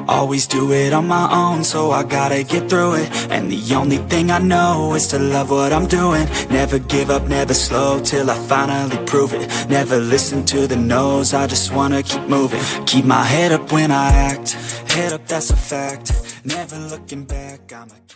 Always do it on my own, so I gotta get through it. And the only thing I know is to love what I'm doing. Never give up, never slow, till I finally prove it. Never listen to the no's, I just wanna keep moving. Keep my head up when I act, head up, that's a fact. Never looking back, I'ma keep